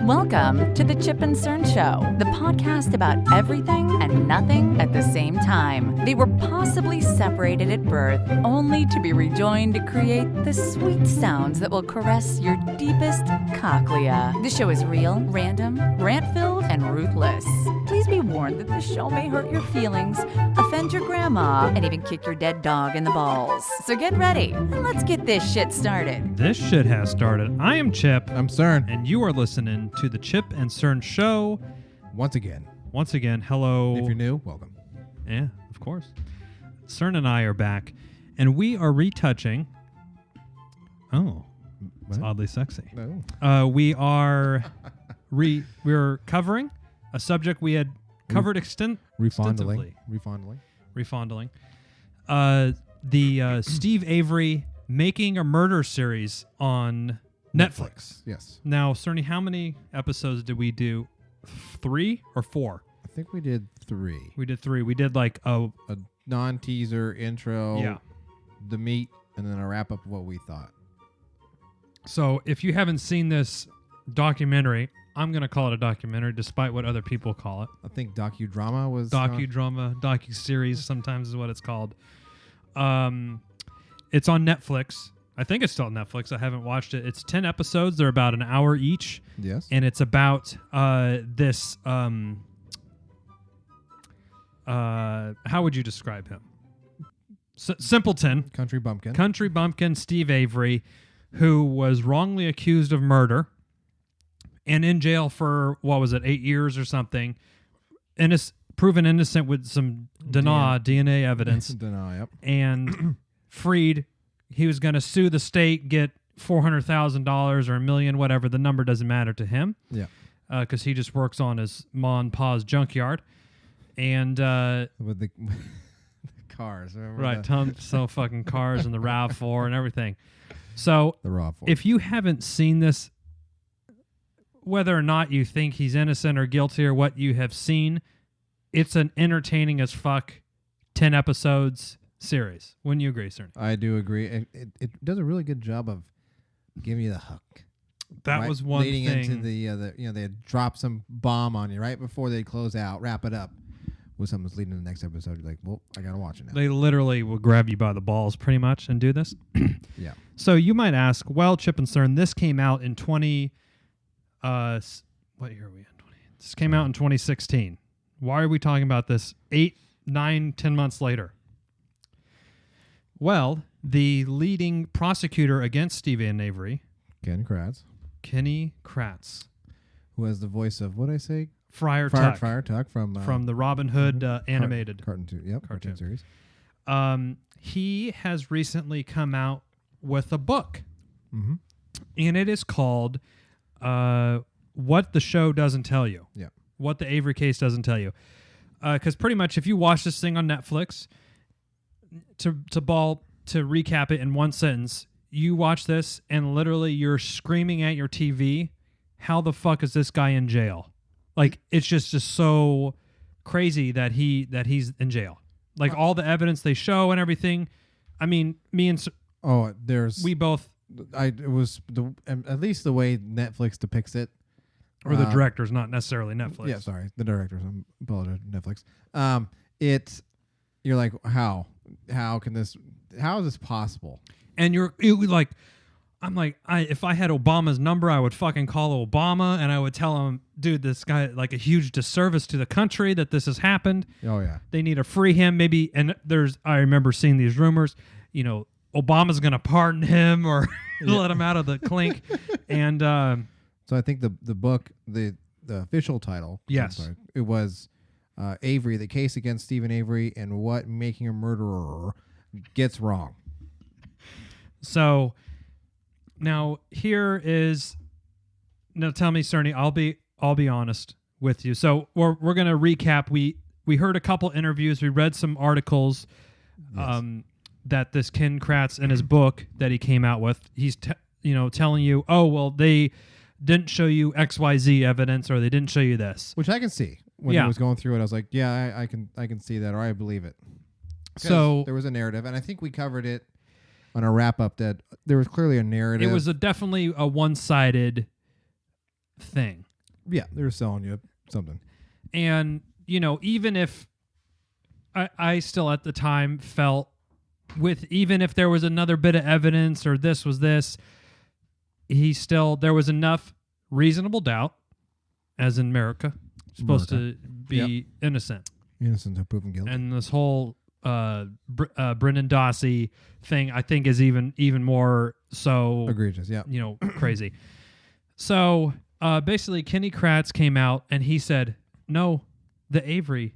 Welcome to the Chip and Cern Show, the podcast about everything and nothing at the same time. They were possibly separated at birth, only to be rejoined to create the sweet sounds that will caress your deepest cochlea. The show is real, random, rant-filled, and ruthless. Please be warned that this show may hurt your feelings, offend your grandma, and even kick your dead dog in the balls. So get ready, and let's get this shit started. This shit has started. I am Chip. I'm Cern. And you are listening to the Chip and Cern Show. Once again, hello. If you're new, welcome. Yeah, of course. Cern and I are back, and we are retouching. Oh, it's oddly sexy. No. We are we're covering a subject we had covered extensively. Refondling. The Steve Avery Making a Murder series on Netflix. Yes. Now, Cerny, how many episodes did we do? 3 or 4? I think we did 3. We did 3. We did like a non-teaser intro, yeah, the meat, and then a wrap-up of what we thought. So if you haven't seen this documentary, I'm going to call it a documentary despite what other people call it. I think docudrama was... Docudrama, docuseries sometimes is what it's called. It's on Netflix. I think it's still on Netflix. I haven't watched it. It's 10 episodes. They're about an hour each. Yes. And it's about this... how would you describe him? Simpleton. Country bumpkin Steve Avery, who was wrongly accused of murder and in jail for, 8 years or something. Proven innocent with some DNA evidence. Yep. And freed. He was going to sue the state, get $400,000 or $1 million, whatever. The number doesn't matter to him. Yeah. Because he just works on his ma and pa's junkyard. And with the cars, remember? Right, so fucking cars and the RAV4 and everything. So the RAV4. If you haven't seen this, whether or not you think he's innocent or guilty or what you have seen, it's an entertaining as fuck 10 episodes series. Wouldn't you agree, sir? I do agree. It does a really good job of giving you the hook. That was one leading thing. Into the they had dropped some bomb on you right before they close out, wrap it up with something that's leading to the next episode. You're like, well, I gotta watch it now. They literally will grab you by the balls pretty much and do this. Yeah. So you might ask, well, Chip and Cern, this came out in what year are we in? This came out in 2016. Why are we talking about this 8, 9, 10 months later? Well, the leading prosecutor against Steven Avery, Ken Kratz, who has the voice of, what did I say? Friar Tuck from the Robin Hood animated cartoon series. He has recently come out with a book, and it is called "What the Show Doesn't Tell You." Yeah, what the Avery case doesn't tell you. Because pretty much, if you watch this thing on Netflix, to recap it in one sentence, you watch this and literally you're screaming at your TV, how the fuck is this guy in jail? Like, it's just so crazy that he's in jail. Like, all the evidence they show and everything. I mean, me and we both. It was at least the way Netflix depicts it, or the directors, not necessarily Netflix. Yeah, sorry, the directors. I'm apologize, Netflix. You're like, how is this possible? And if I had Obama's number, I would fucking call Obama and I would tell him, dude, this guy, like, a huge disservice to the country that this has happened. Oh yeah, they need to free him. Maybe, and I remember seeing these rumors, Obama's going to pardon him or let him out of the clink. And so I think the book, the official title, yes, it was Avery, the Case Against Steven Avery, and What Making a Murderer Gets Wrong. So now here is, now tell me, Cerny, I'll be honest with you. So we're going to recap. We heard a couple interviews. We read some articles. Yes. That this Ken Kratz in his book that he came out with, he's telling you, oh, well, they didn't show you XYZ evidence, or they didn't show you this, which I can see when he was going through it. I was like, yeah, I can see that, or I believe it. So there was a narrative, and I think we covered it on a wrap up that there was clearly a narrative. It was definitely a one-sided thing. Yeah, they're selling you something. And, even if I still at the time felt even if there was another bit of evidence or this was this, there was enough reasonable doubt, as in America, supposed to be innocent. Innocent until proven guilty. And this whole Brendan Dassey thing, I think, is even more so egregious. Yeah, crazy. So basically, Ken Kratz came out and he said, "No, the Avery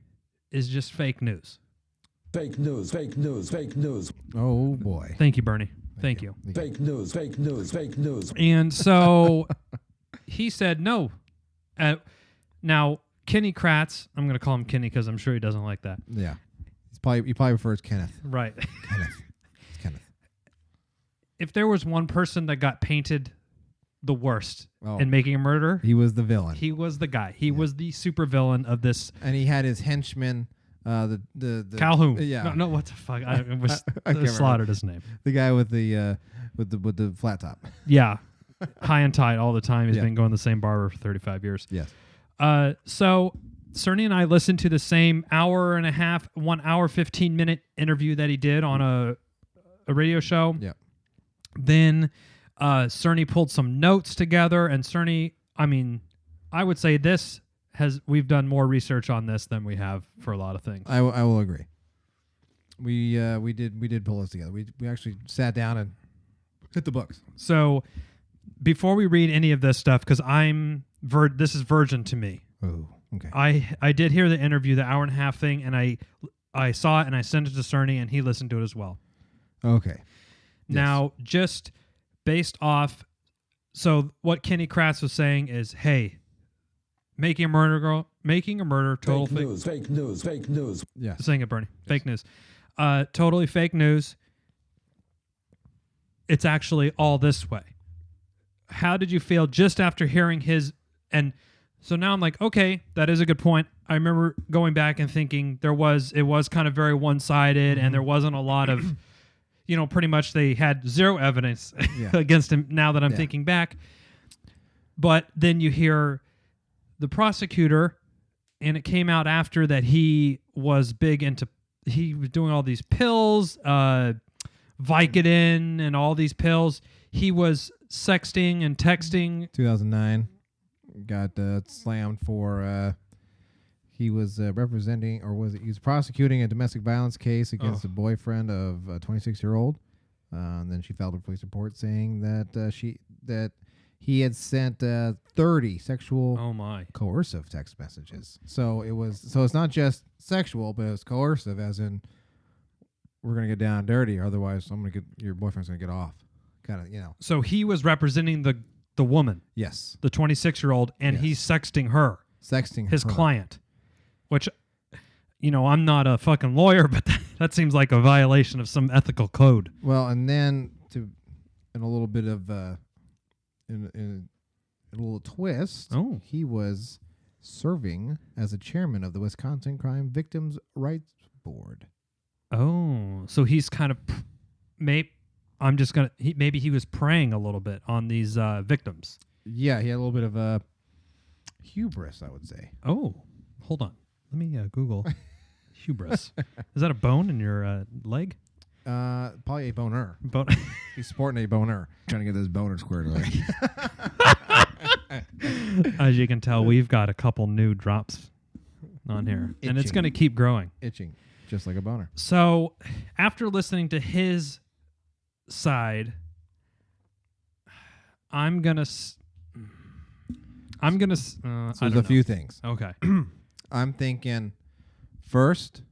is just fake news." Fake news, fake news, fake news. Oh boy! Thank you, Bernie. Thank you. Fake news, fake news, fake news. And so he said no. Now, Kenny Kratz, I'm going to call him Kenny because I'm sure he doesn't like that. Yeah. He probably prefers Kenneth. Right. Kenneth. It's Kenneth. If there was one person that got painted the worst in Making a Murderer, he was the villain. He was the guy. He was the super villain of this. And he had his henchman, the Calhoun. Yeah. No, what the fuck? I slaughtered his name. The guy with the flat top. Yeah. High and tight all the time. He's been going to the same barber for 35 years. Yes. So Cerny and I listened to the same 1 hour, 15-minute interview that he did on a radio show. Yeah. Then Cerny pulled some notes together, and Cerny, I would say we've done more research on this than we have for a lot of things. I will agree. We did pull this together. We actually sat down and hit the books. So before we read any of this stuff, because this is virgin to me. Oh, okay. I did hear the interview, the hour and a half thing, and I saw it and I sent it to Cerny and he listened to it as well. Okay. Now, just based off, so what Kenny Kratz was saying is, hey, making a murder, total fake news, fake news, fake news. Yeah. Saying it, Bernie. Yes. Fake news. Totally fake news. It's actually all this way. How did you feel just after hearing his... And so now I'm like, okay, that is a good point. I remember going back and thinking it was kind of very one-sided, and there wasn't a lot of, pretty much they had zero evidence against him now that I'm thinking back. But then you hear the prosecutor, and it came out after that he was doing all these pills, Vicodin and all these pills. He was sexting and texting. 2009, got slammed for he was representing, or he was prosecuting a domestic violence case against a boyfriend of a 26-year-old. And then she filed a police report saying that he had sent 30 sexual coercive text messages. So it's not just sexual, but it's coercive, as in we're gonna get down and dirty, otherwise your boyfriend's gonna get off. Kind of, So he was representing the woman. Yes. The 26-year-old, and he's sexting her. His client. Which, I'm not a fucking lawyer, but that seems like a violation of some ethical code. Well, and then in a little bit of in a little twist, he was serving as a chairman of the Wisconsin Crime Victims' Rights Board. Oh, so he's kind of maybe he was preying a little bit on these victims. Yeah, he had a little bit of hubris, I would say. Oh, hold on. Let me Google hubris. Is that a bone in your leg? Probably a boner. He's sporting a boner. Trying to get this boner squared away. As you can tell, we've got a couple new drops on here. Itching. And it's going to keep growing. Itching, just like a boner. So after listening to his side, I'm going to... there's a few things. Okay. I'm thinking, first,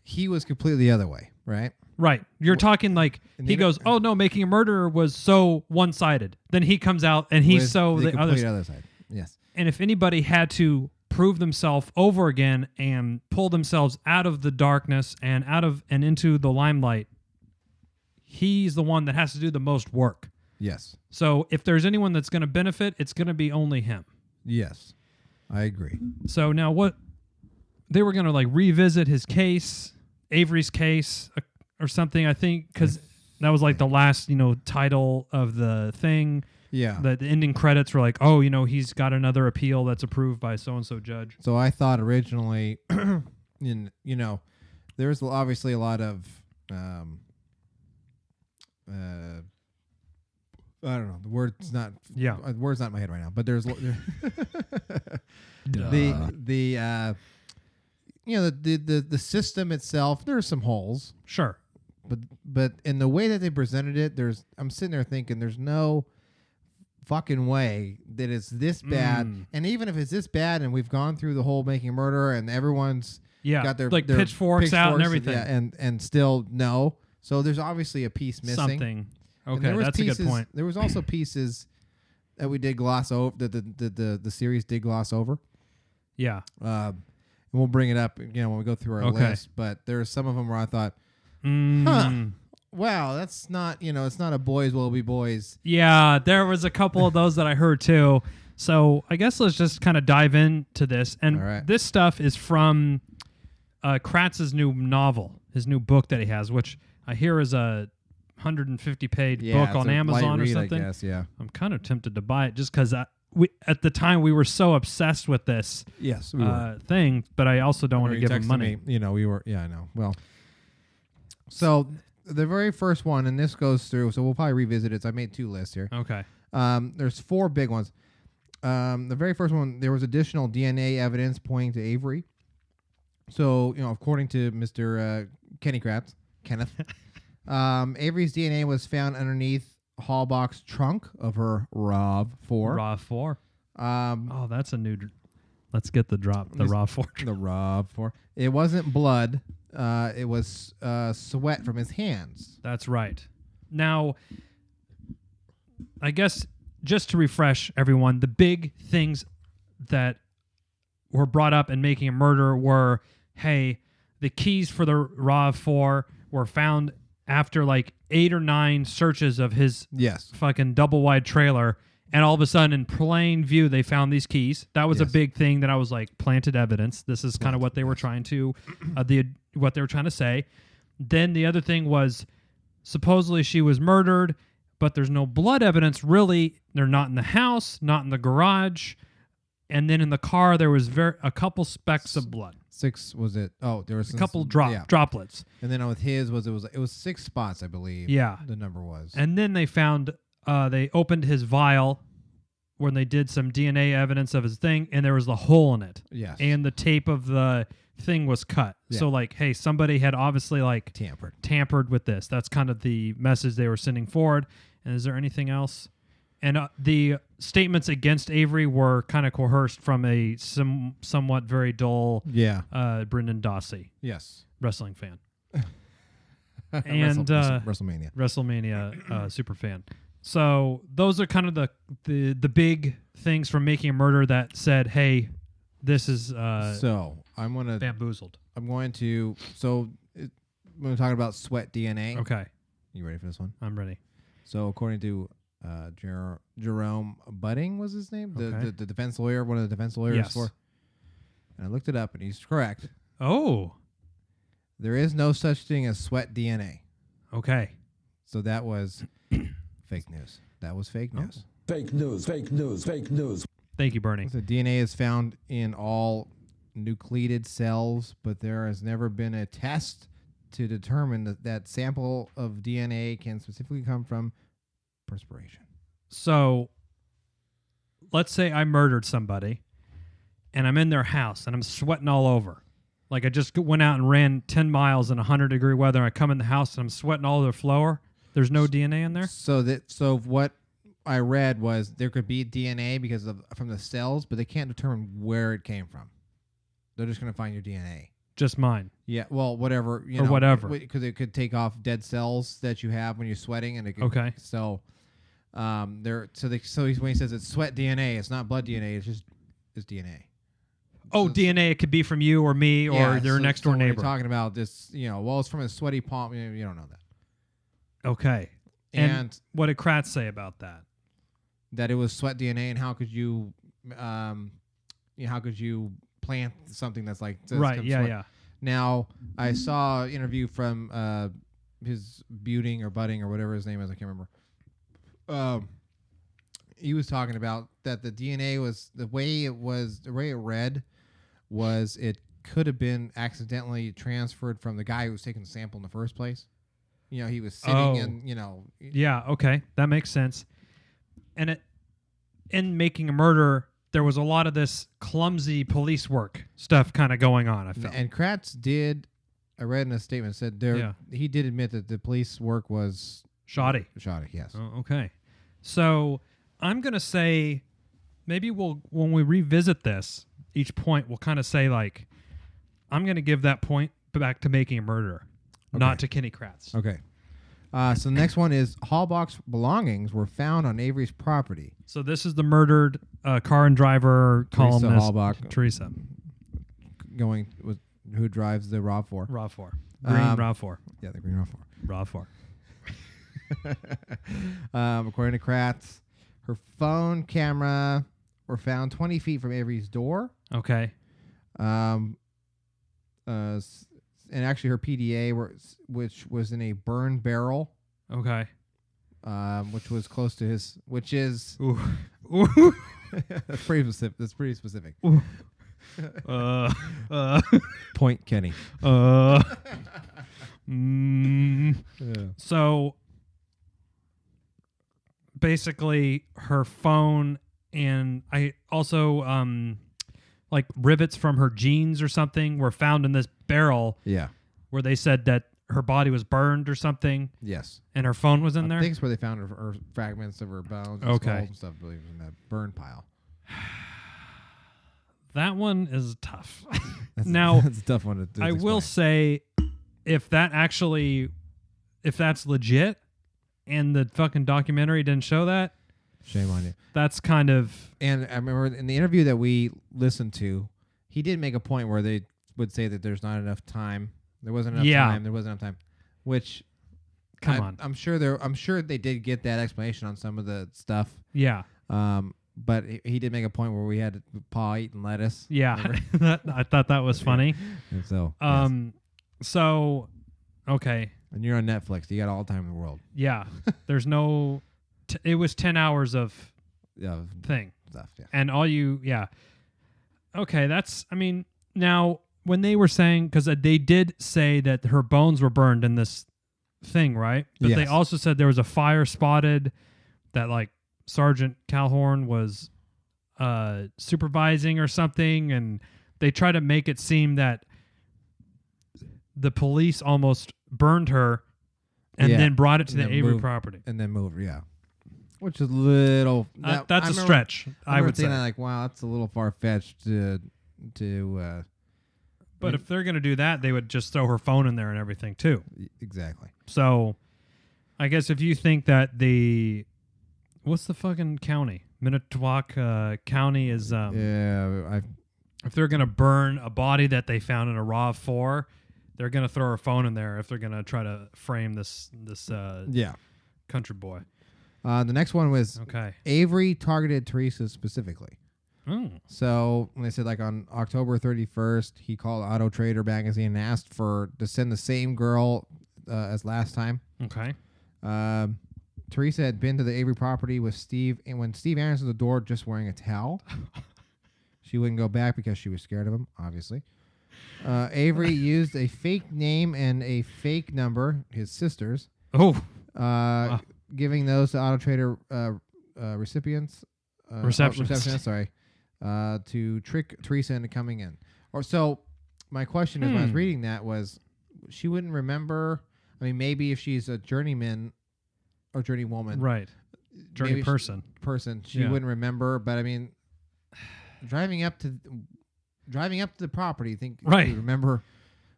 he was completely the other way, right? Right. You're talking like he goes, "Oh no, Making a Murderer was so one-sided." Then he comes out and he's so the other side. Yes. And if anybody had to prove themselves over again and pull themselves out of the darkness and into the limelight, he's the one that has to do the most work. Yes. So if there's anyone that's going to benefit, it's going to be only him. Yes. I agree. So now what they were going to revisit his case, Avery's case or something, I think, because that was the last, title of the thing. Yeah. The ending credits were like, oh, he's got another appeal that's approved by so-and-so judge. So I thought originally, there's obviously a lot of, I don't know. The word's not. Yeah. The word's not in my head right now. But there's the system itself. There's some holes. Sure. But in the way that they presented it, I'm sitting there thinking there's no fucking way that it's this bad. And even if it's this bad, and we've gone through the whole Making a Murderer, and everyone's got their pitchforks out and everything, and still no. So there's obviously a piece missing. Something. Okay, that's a good point. There was also pieces that we did gloss over. The series did gloss over. Yeah. And we'll bring it up, when we go through our list. But there are some of them where I thought, wow, that's not, it's not a boys will be boys. Yeah, there was a couple of those that I heard too. So I guess let's just kind of dive into this. And this stuff is from Kratz's new novel, his new book that he has, which I hear is a 150-page book on Amazon or something. I guess, yeah. I'm kind of tempted to buy it just because at the time we were so obsessed with this thing, but I also don't want to give him money. We were, I know. Well, so the very first one, and this goes through, so we'll probably revisit it. So I made 2 lists here. Okay. There's 4 big ones. The very first one, there was additional DNA evidence pointing to Avery. So, according to Mr. Kenneth, Avery's DNA was found underneath Halbach's trunk of her RAV4. RAV4. That's a new. Let's get the drop. The RAV4. The RAV4. It wasn't blood. It was sweat from his hands. That's right. Now, I guess just to refresh everyone, the big things that were brought up in Making a Murder were, hey, the keys for the RAV4 were found after like 8 or 9 searches of his fucking double-wide trailer, and all of a sudden, in plain view, they found these keys. That was a big thing that I was like, planted evidence. This is kind of what they were trying to, what they were trying to say. Then the other thing was, supposedly she was murdered, but there's no blood evidence. Really, they're not in the house, not in the garage, and then in the car there was a couple specks of blood. 6 was it? Oh, there was a couple droplets. And then with his it was 6 spots, I believe. Yeah, the number was. And then they found they opened his vial when they did some DNA evidence of his thing, and there was the hole in it. Yes. And the tape of the thing was cut. Yeah. So like, hey, somebody had obviously like tampered with this. That's kind of the message they were sending forward. And is there anything else? And the statements against Avery were kind of coerced from a somewhat very dull Brendan Dassey. Yes. Wrestling fan. And WrestleMania super fan. So those are kind of the big things from Making a Murder that said, hey, this is so I'm gonna bamboozled. I'm going to talk about sweat DNA. Okay. You ready for this one? I'm ready. So according to Jerome Budding was his name, the defense lawyer, one of the defense lawyers for. And I looked it up, and he's correct. Oh. There is no such thing as sweat DNA. Okay. So that was fake news. That was fake news. Fake news, fake news, fake news. Thank you, Bernie. So DNA is found in all nucleated cells, but there has never been a test to determine that sample of DNA can specifically come from perspiration. So let's say I murdered somebody and I'm in their house and I'm sweating all over. Like I just went out and ran 10 miles in 100-degree weather. And I come in the house and I'm sweating all over the floor. There's no DNA in there? So what I read was there could be DNA from the cells, but they can't determine where it came from. They're just going to find your DNA. Just mine. Yeah, well, whatever. Whatever. Because it could take off dead cells that you have when you're sweating. And it could, So when he says it's sweat DNA, it's not blood DNA, it's DNA. Oh, so DNA, it could be from you or me or their next door neighbor. We're talking about this, it's from a sweaty palm. You don't know that. Okay. And what did Kratz say about that? That it was sweat DNA, and how could you plant something that's like right? Yeah. Now I saw an interview from his Budding or whatever his name is. I can't remember. he was talking about that the DNA was the way it read was it could have been accidentally transferred from the guy who was taking the sample in the first place. You know, he was sitting and, you know. Yeah, okay. That makes sense. And in Making a Murder, there was a lot of this clumsy police work stuff kind of going on, I felt. And Kratz I read in a statement, said he did admit that the police work was shoddy. Shoddy, yes. Oh, okay. So I'm going to say maybe when we revisit this, each point we'll kind of say, like, I'm going to give that point back to Making a Murderer, not to Kenny Kratz. Okay. So the next one is Halbach's belongings were found on Avery's property. So this is the murdered car and driver columnist, Halbach, Teresa. Who drives the RAV4. RAV4. Green RAV4. Yeah, the green RAV4. According to Kratz, her phone camera were found 20 feet from Avery's door. Okay. And actually her PDA, which was in a burned barrel. Okay. Which was close to his, which is... Ooh. That's pretty specific. That's pretty specific. Point Kenny. So basically her phone, and I also like rivets from her jeans or something were found in this barrel. Yeah. Where they said that her body was burned or something. Yes. And her phone was in there? I think it's where they found her fragments of her bones and skulls and stuff, I believe, in that burn pile. That one is tough. Now, that's a tough one to I will say, if that's legit and the fucking documentary didn't show that, shame on you. That's kind of... And I remember in the interview that we listened to, he did make a point where they would say that there's not enough time. There wasn't enough time. There wasn't enough time. Which, I'm sure they did get that explanation on some of the stuff. Yeah. But he did make a point where we had Paul eating lettuce. Yeah. I thought that was funny. And so, so, okay. And you're on Netflix. You got all the time in the world. Yeah. There's no... it was 10 hours of thing. Stuff, yeah. And okay, now, when they were saying... Because they did say that her bones were burned in this thing, right? But they also said there was a fire spotted that, like, Sergeant Calhoun was supervising or something, and they try to make it seem that the police almost burned her and then brought it to the Avery property. And then moved, which is a little... that's a stretch, I would say. Like, wow, that's a little far-fetched to but if they're going to do that, they would just throw her phone in there and everything, too. Exactly. So, I guess if you think that what's the fucking county? Minnetonka County is... if they're going to burn a body that they found in a RAV4, they're going to throw her phone in there if they're going to try to frame this country boy. The next one was Avery targeted Teresa specifically. So when they said, like, on October 31st, he called Auto Trader magazine and asked to send the same girl as last time. Okay. Teresa had been to the Avery property with Steve, and when Steve answered the door just wearing a towel, she wouldn't go back because she was scared of him, obviously. Avery used a fake name and a fake number, his sister's. Giving those to Auto Trader receptionists, to trick Teresa into coming in. My question is, when I was reading that, was she wouldn't remember. I mean, maybe if she's a journeyman or journeywoman, right? Journey person, she wouldn't remember. But I mean, driving up to the property, you think you remember?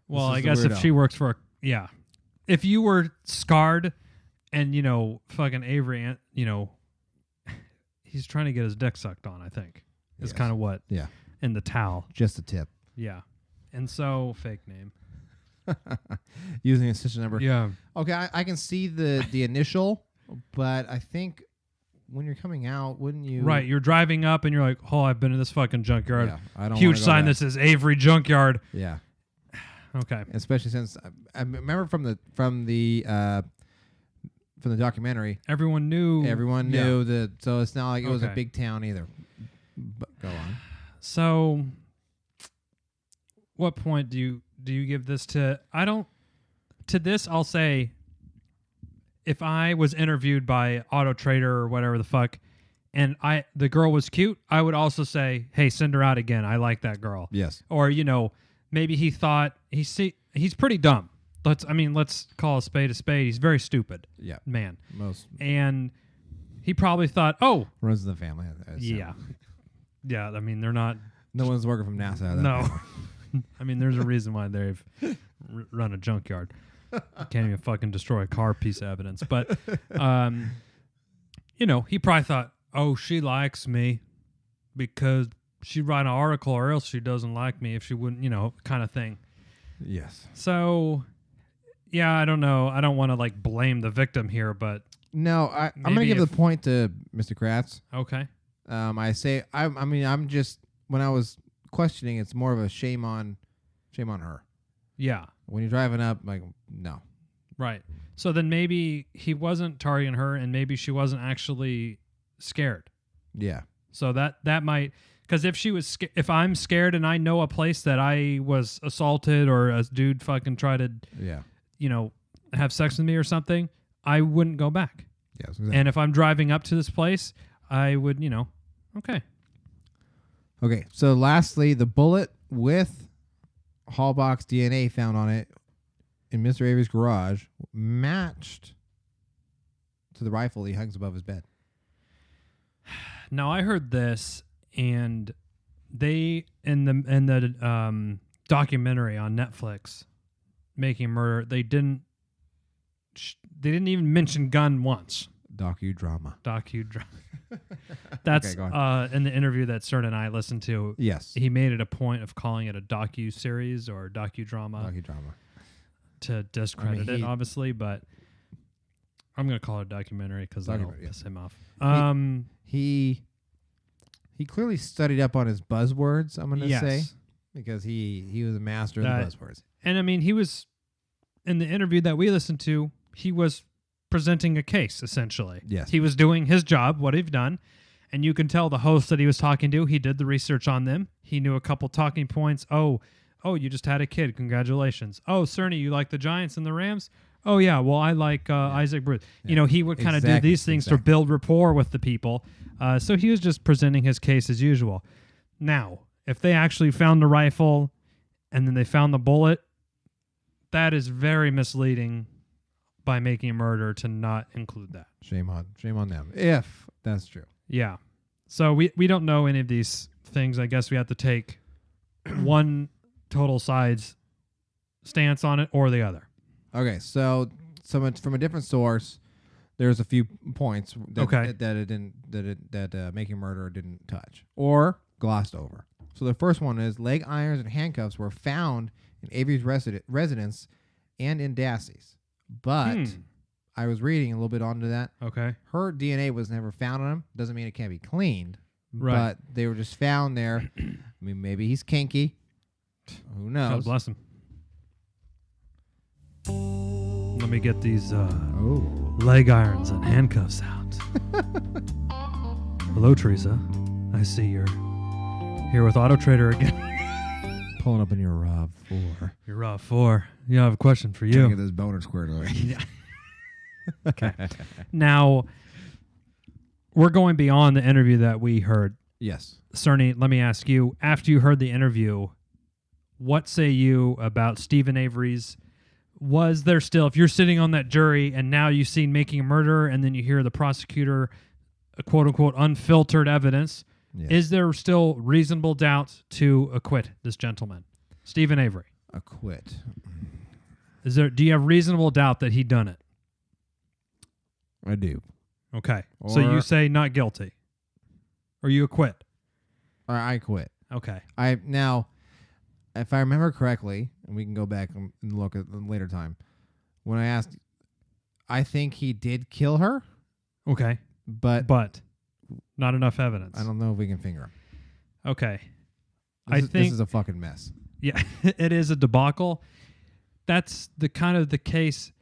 Well, I guess if she works for if you were scarred and fucking Avery, he's trying to get his dick sucked on, I think. Is kind of what in the towel. Just a tip. Yeah. And so fake name. Using a sister number. Yeah. Okay, I can see the initial, but I think when you're coming out, wouldn't you? Right, you're driving up and you're like, oh, I've been in this fucking junkyard. Yeah, I don't huge sign that says Avery Junkyard. Yeah. Okay. Especially since I remember from the from the documentary, everyone knew. Everyone knew that. So it's not like it was a Okay. big town either. But go on. So, what point do you give this to? To this, I'll say, if I was interviewed by Auto Trader or whatever the fuck, and the girl was cute, I would also say, hey, send her out again. I like that girl. Yes. Or, maybe he thought he's pretty dumb. Let's call a spade a spade. He's very stupid. Yeah. Man. And he probably thought, oh, runs in the family. yeah. Yeah, they're not. No one's working from NASA. No. There's a reason why they've run a junkyard. Can't even fucking destroy a car piece of evidence. But, he probably thought, oh, she likes me because she'd write an article, or else she doesn't like me if she wouldn't, kind of thing. Yes. So, yeah, I don't know. I don't want to blame the victim here, but no, I'm going to give the point to Mr. Kratz. Okay. I'm just, when I was questioning, it's more of a shame on her. Yeah. When you're driving up, no. Right. So then maybe he wasn't targeting her, and maybe she wasn't actually scared. Yeah. So that might, because if I'm scared and I know a place that I was assaulted or a dude fucking tried to, have sex with me or something, I wouldn't go back. Yes. Exactly. And if I'm driving up to this place, I would, okay. Okay. So lastly, the bullet with Halbach's DNA found on it in Mr. Avery's garage matched to the rifle he hangs above his bed. Now I heard this, and they in the documentary on Netflix, Making a Murder, they didn't even mention gun once. Docudrama. That's okay, in the interview that Cern and I listened to. Yes, he made it a point of calling it a docu-series or docudrama to discredit it, obviously. But I'm going to call it a documentary because that'll piss him off. He clearly studied up on his buzzwords. I'm going to say, because he was a master of the buzzwords. And he was in the interview that we listened to. He was presenting a case, essentially. Yes. He was doing his job, what he'd done, and you can tell the host that he was talking to, he did the research on them. He knew a couple talking points. Oh, you just had a kid. Congratulations. Oh, Cerny, you like the Giants and the Rams? Oh, yeah. Well, I like Isaac Bruce. Yeah. He would kind of do these things to build rapport with the people. So he was just presenting his case as usual. Now, if they actually found the rifle and then they found the bullet, that is very misleading by Making a Murder to not include that. Shame on them, if that's true. Yeah. So we don't know any of these things. I guess we have to take one total side's stance on it or the other. Okay, so from a different source, there's a few points that Making a Murder didn't touch or glossed over. So the first one is leg irons and handcuffs were found in Avery's residence and in Dassey's. But I was reading a little bit onto that. Okay. Her DNA was never found on him. Doesn't mean it can't be cleaned. Right. But they were just found there. Maybe he's kinky. Who knows? God bless him. Let me get these leg irons and handcuffs out. Hello, Teresa. I see you're here with Auto Trader again. Pulling up in your RAV4. Your RAV4. Yeah, I have a question for you. Trying to get this boner squared away. Yeah. Okay. Now, we're going beyond the interview that we heard. Yes. Cerny, let me ask you, after you heard the interview, what say you about Steven Avery's? Was there still, if you're sitting on that jury and now you've seen Making a Murder and then you hear the prosecutor, quote-unquote, unfiltered evidence, is there still reasonable doubt to acquit this gentleman, Steven Avery? Acquit. Do you have reasonable doubt that he done it? I do. Okay. So you say not guilty. Or you acquit? I quit. Okay. Now, if I remember correctly, and we can go back and look at the later time, when I asked, I think he did kill her. Okay. But not enough evidence. I don't know if we can finger him. Okay. This is a fucking mess. Yeah, it is a debacle. That's the kind of the case.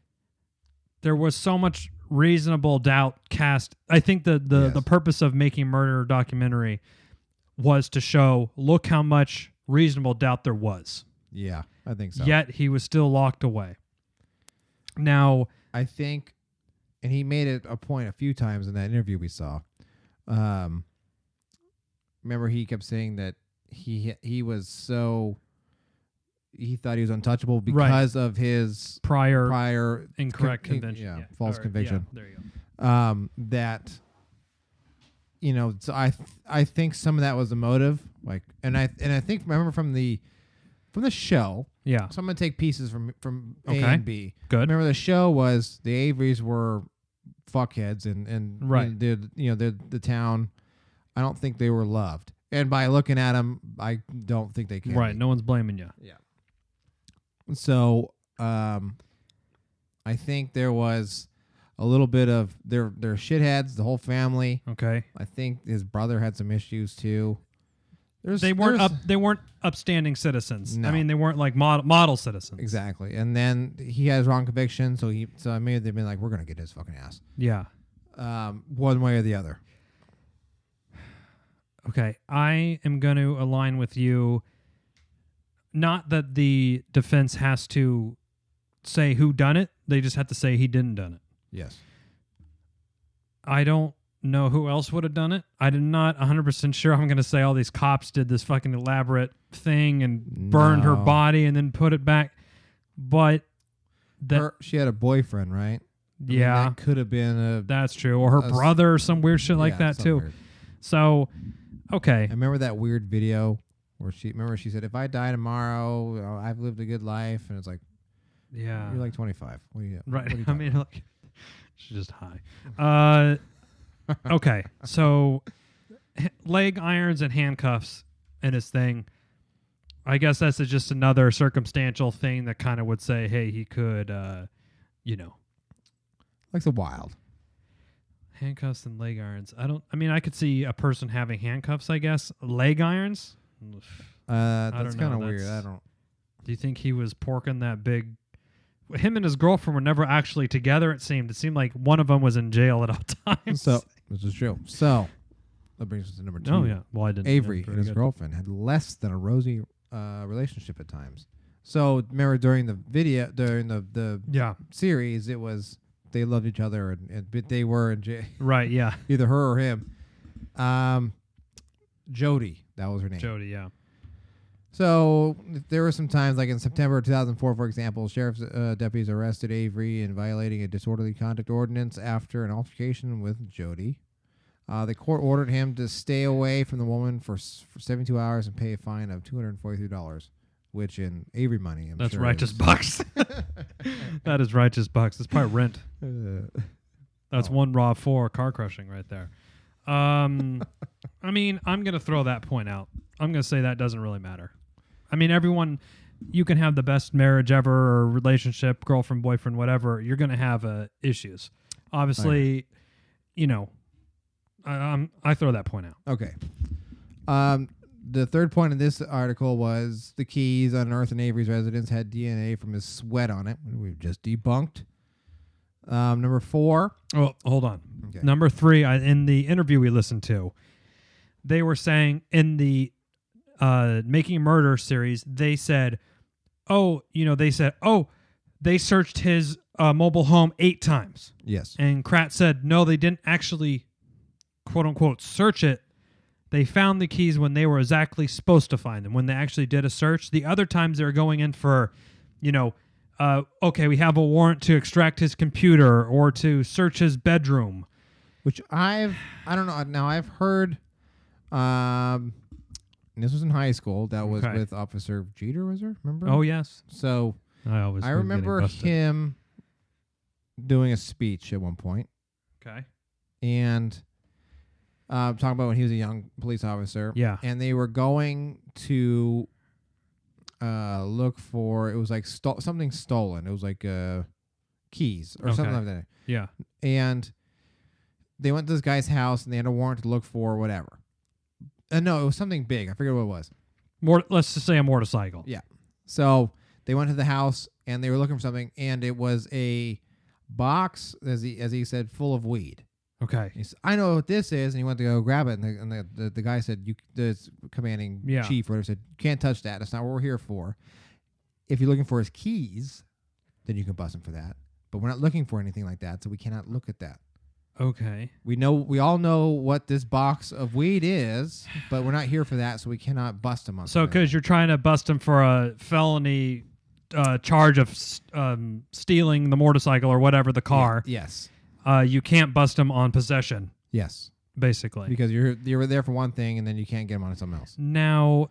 There was so much reasonable doubt cast. I think the purpose of making Murder documentary was to show, look how much reasonable doubt there was. Yeah, I think so. Yet he was still locked away. Now, I think, and he made it a point a few times in that interview we saw. Remember, he kept saying that he was so, he thought he was untouchable because of his prior incorrect conviction. False conviction. Yeah, there you go. That, you know, so I think some of that was the motive. Like, and I think, remember from the show. Yeah. So I'm gonna take pieces from A Okay. and B. Good. Remember the show was the Averys were fuckheads and Right. did, you know, the town. I don't think they were loved. And by looking at them, I don't think they can. Right. be. No one's blaming you. Yeah. So, I think there was a little bit of they're shitheads, the whole family. Okay. I think his brother had some issues too. They weren't upstanding citizens. No. I mean, they weren't like model citizens. Exactly. And then he has wrong conviction, so maybe they've been like, we're gonna get his fucking ass. Yeah. One way or the other. Okay. I am going to align with you. Not that the defense has to say who done it. They just have to say he didn't done it. Yes. I don't know who else would have done it. I'm not 100% sure. I'm going to say all these cops did this fucking elaborate thing and burned her No. body and then put it back. But She had a boyfriend, right? I mean, yeah, that could have been that's true. Or her brother or some weird shit like that something too. weird. So, okay. I remember that weird video where she said, if I die tomorrow, I've lived a good life. And it's like, Yeah. you're like 25. What are you, Right. What are you I talking mean, about? like, she's just high. Okay. So, leg irons and handcuffs in his thing. I guess that's just another circumstantial thing that kind of would say, hey, he could, Like the wild. handcuffs and leg irons. I could see a person having handcuffs, I guess. Leg irons? That's don't know. kind of weird. That's- I don't. Do you think he was porking that big? Him and his girlfriend were never actually together, it seemed. It seemed like one of them was in jail at all times. So, this is true. So, that brings us to number 2. Oh, yeah. Well, I didn't. Avery yeah, and his girlfriend had less than a rosy relationship at times. So, remember during the Yeah. series, it was they loved each other and but they were in jail. Right, yeah. Either her or him. Jodi, that was her name. Jodi, yeah. So there were some times, like in September 2004, for example, sheriff's deputies arrested Avery in violating a disorderly conduct ordinance after an altercation with Jodi. The court ordered him to stay away from the woman for 72 hours and pay a fine of $243, which in Avery money, I'm That's sure righteous is- bucks. That is righteous bucks. That's probably rent. That's one raw 4 car crushing right there. I mean, I'm going to throw that point out. I'm going to say that doesn't really matter. I mean, everyone, you can have the best marriage ever or relationship, girlfriend, boyfriend, whatever. You're going to have issues. Obviously, I throw that point out. Okay. The third point of this article was the keys unearthed in Avery's residence had DNA from his sweat on it. We've just debunked. Number 4. Oh, hold on. Okay. Number 3, in the interview we listened to, they were saying in the Making a Murder series, they said, they searched his mobile home 8 times. Yes. And Kratz said, no, they didn't actually, quote unquote, search it. They found the keys when they were exactly supposed to find them, when they actually did a search. The other times they were going in for, we have a warrant to extract his computer or to search his bedroom. Which I don't know. Now I've heard, and this was in high school. That was Okay. with Officer Jeter, was there? Remember? Oh, yes. So I remember him doing a speech at one point. Okay. And talking about when he was a young police officer. Yeah. And they were going to look for, it was like something stolen. It was like keys or something like that. Yeah. And they went to this guy's house and they had a warrant to look for whatever. No, it was something big. I forget what it was. Let's just say a motorcycle. Yeah. So they went to the house and they were looking for something, and it was a box, as he said, full of weed. Okay. He said, I know what this is, and he went to go grab it, and the guy said, the commanding chief or whatever said, you can't touch that. That's not what we're here for. If you're looking for his keys, then you can bust him for that. But we're not looking for anything like that, so we cannot look at that. Okay. We all know what this box of weed is, but we're not here for that, so we cannot bust him on. So because you're trying to bust him for a felony charge of stealing the motorcycle or whatever, the car. Yes. You can't bust him on possession. Yes. Basically. Because you're there for one thing, and then you can't get him on something else. Now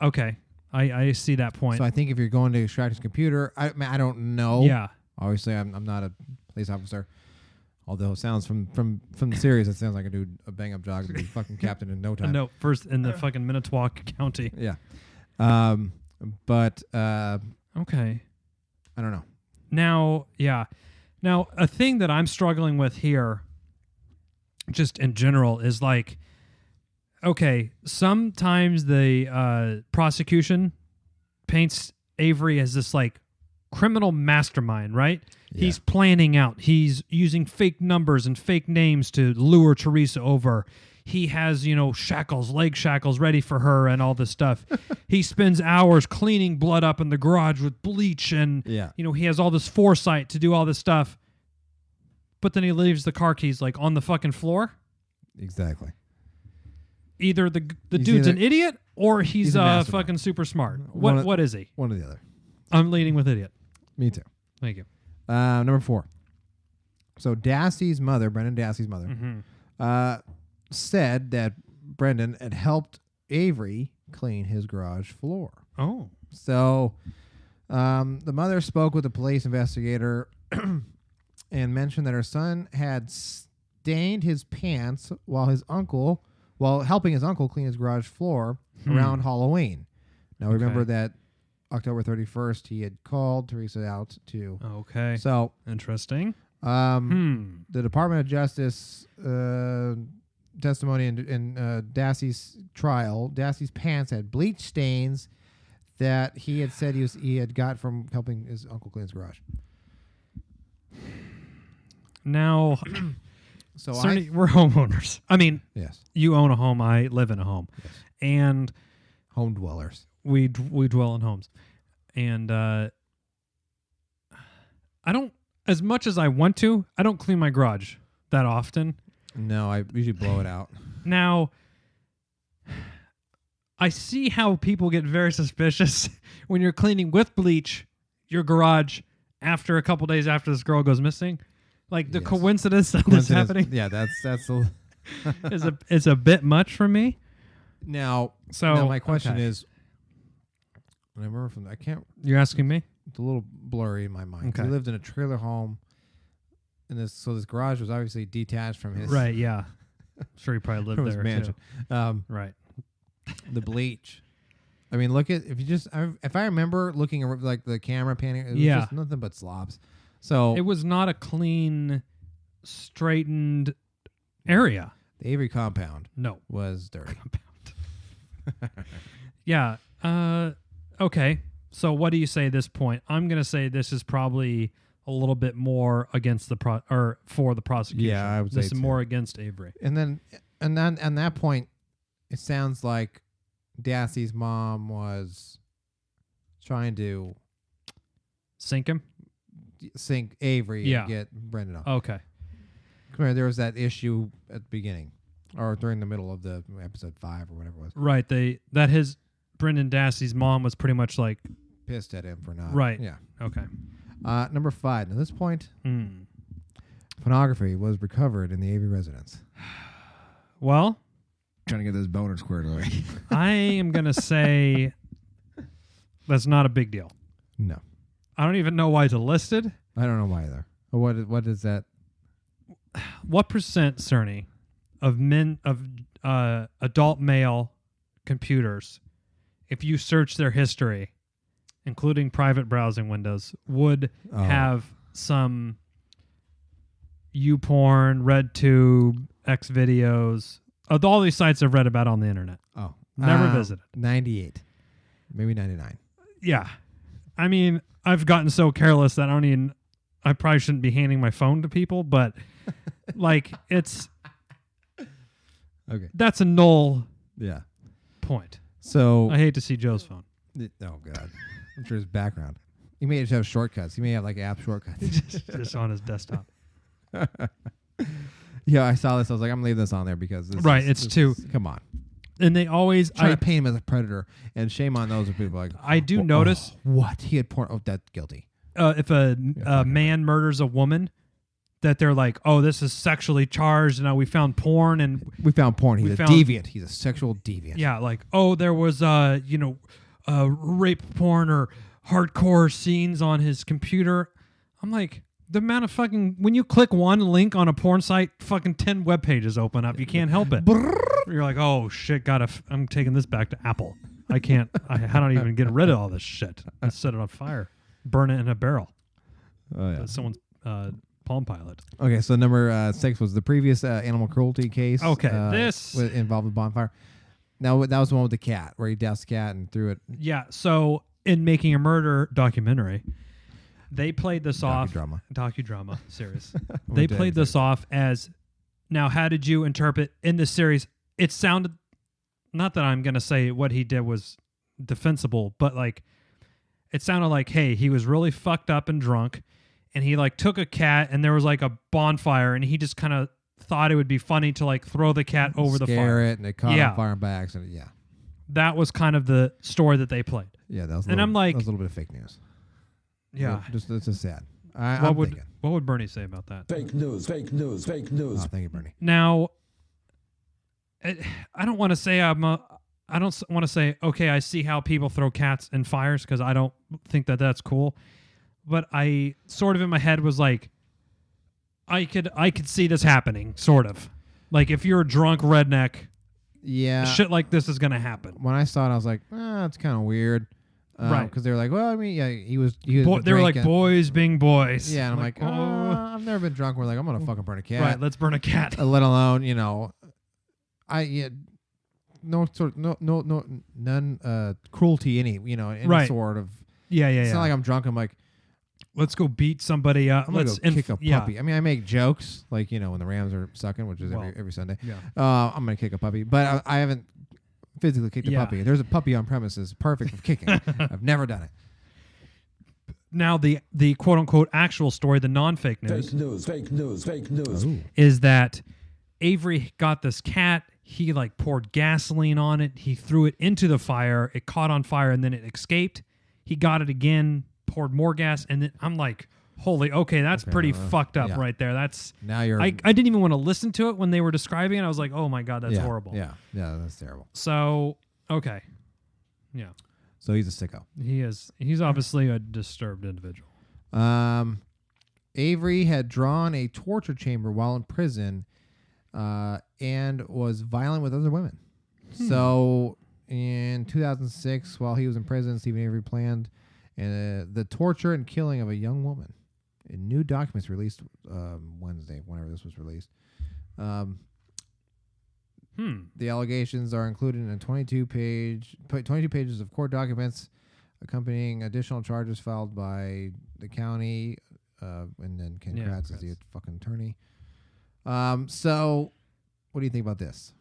okay. I see that point. So I think if you're going to extract his computer, I don't know. Yeah. Obviously, I'm not a police officer. Although it sounds from the series, it sounds like a bang up job to be fucking captain in no time. No, first in the fucking Minnetonka County. Yeah. But okay. I don't know. Now, yeah. Now, a thing that I'm struggling with here, just in general, is like, okay, sometimes the prosecution paints Avery as this like criminal mastermind, right? Yeah. He's planning out. He's using fake numbers and fake names to lure Teresa over. He has, leg shackles ready for her and all this stuff. He spends hours cleaning blood up in the garage with bleach and, he has all this foresight to do all this stuff. But then he leaves the car keys like on the fucking floor. Exactly. Either the dude's an idiot or he's fucking super smart. What is he? One or the other. I'm leaning with idiot. Me too. Thank you. Number 4. So Dassey's mother, Brendan Dassey's mother, said that Brendan had helped Avery clean his garage floor. Oh. So the mother spoke with a police investigator and mentioned that her son had stained his pants while helping his uncle clean his garage floor around Halloween. Now remember that October 31st, he had called Teresa out too. Okay. So interesting. The Department of Justice testimony in Dassey's trial, Dassey's pants had bleach stains that he had said he had got from helping his uncle clean his garage. Now, so we're homeowners. I mean, yes, you own a home. I live in a home, and home dwellers. We dwell in homes, and I don't, as much as I want to, I don't clean my garage that often. No, I usually blow it out. Now, I see how people get very suspicious when you're cleaning with bleach your garage after a couple days after this girl goes missing. Like the coincidence that this is happening. Yeah, that's is a bit much for me. Now my question is, I remember You're asking me? It's a little blurry in my mind. Okay. He lived in a trailer home, and this garage was obviously detached from his. Right. Yeah. I'm sure he probably lived there mansion. Too. Right. The bleach. I mean, if I remember looking at like the camera panning, it was just nothing but slobs. So it was not a clean, straightened area. The Avery compound was dirty. Yeah. Okay. So what do you say at this point? I'm going to say this is probably a little bit more against for the prosecution. Yeah, I would say this is more against Avery. And then at that point, it sounds like Dassey's mom was trying to sink Avery and get Brendan off. Okay. There was that issue at the beginning or during the middle of the episode 5 or whatever it was. Right. Brendan Dassey's mom was pretty much like pissed at him for not. Right. Yeah. Okay. Number 5. At this point, pornography was recovered in the Avery residence. Well, trying to get those boners squared away. I am going to say that's not a big deal. No. I don't even know why it's listed. I don't know why either. What is that? What percent, Cerny, of adult male computers, if you search their history, including private browsing windows, would have some YouPorn, RedTube, Xvideos, of all these sites I've read about on the internet? Oh. Never visited. 98. Maybe 99. Yeah. I mean, I've gotten so careless that I don't even I probably shouldn't be handing my phone to people, but like it's Okay. that's a null Yeah. point. So I hate to see Joe's phone. oh god, I'm sure his background. He may just have shortcuts. He may have like app shortcuts. Just on his desktop. Yeah, I saw this. I was like, I'm leaving this on there because this Right, is- it's this too- is- come on. And they always Trying to paint him as a predator, and shame on those people like I do notice what he had porn. Oh, that's guilty. if a man murders a woman, that they're like, oh, this is sexually charged. And now we found porn, and We found porn. He's a found- deviant. He's a sexual deviant. yeah, like, oh, there was rape porn or hardcore scenes on his computer. I'm like, the amount of fucking when you click one link on a porn site, fucking 10 web pages open up. You can't help it. You're like, oh shit, I'm taking this back to Apple. I can't. I don't even get rid of all this shit. I set it on fire, burn it in a barrel. Oh yeah. Someone's Palm Pilot. Okay, so number 6 was the previous animal cruelty case. Okay, this involved with bonfire. Now that was the one with the cat where he doused the cat and threw it. Yeah. So in Making a Murder documentary, they played this docudrama series. They played this off as, now how did you interpret in this series? It sounded, not that I'm going to say what he did was defensible, but like it sounded like, hey, he was really fucked up and drunk, and he like took a cat and there was like a bonfire, and he just kind of thought it would be funny to like throw the cat over the fire. Scare it, and it caught on fire by accident. Yeah. That was kind of the story that they played. Yeah, that was I'm like, that was a little bit of fake news. Yeah. It's just sad. What would Bernie say about that? Fake news, fake news, fake news. Oh, thank you, Bernie. Now, I don't want to say I don't want to say, okay, I see how people throw cats in fires, because I don't think that that's cool. But I sort of in my head was like, I could see this happening, sort of. Like if you're a drunk redneck, yeah, shit like this is gonna happen. When I saw it, I was like, it's kind of weird. Right. Because they were like, well, I mean, yeah, he was they were like, boys being boys. Yeah, and I'm like, I've never been drunk. We're like, I'm gonna fucking burn a cat. Right, let's burn a cat. Let alone, none cruelty, any Right. sort of. Yeah. It's not like I'm drunk. I'm like, let's go beat somebody up. I'm gonna Let's go kick a puppy. I mean, I make jokes like when the Rams are sucking, which is every Sunday. Yeah. I'm gonna kick a puppy, but I haven't physically kicked a puppy. There's a puppy on premises, perfect for kicking. I've never done it. Now the quote unquote actual story, the non-fake news, Fake news. Ooh. is that Avery got this cat. He like poured gasoline on it. He threw it into the fire. It caught on fire and then it escaped. He got it again, poured more gas, and then I'm like, okay, that's pretty fucked up right there. That's now you're. I didn't even want to listen to it when they were describing it. I was like, oh my god, that's horrible. Yeah, that's terrible. So okay, yeah. So he's a sicko. He's obviously a disturbed individual. Avery had drawn a torture chamber while in prison, and was violent with other women. So in 2006, while he was in prison, Steven Avery planned the torture and killing of a young woman. In new documents released Wednesday, whenever this was released. The allegations are included in 22 pages of court documents accompanying additional charges filed by the county, and then Ken Kratz is the fucking attorney. So what do you think about this?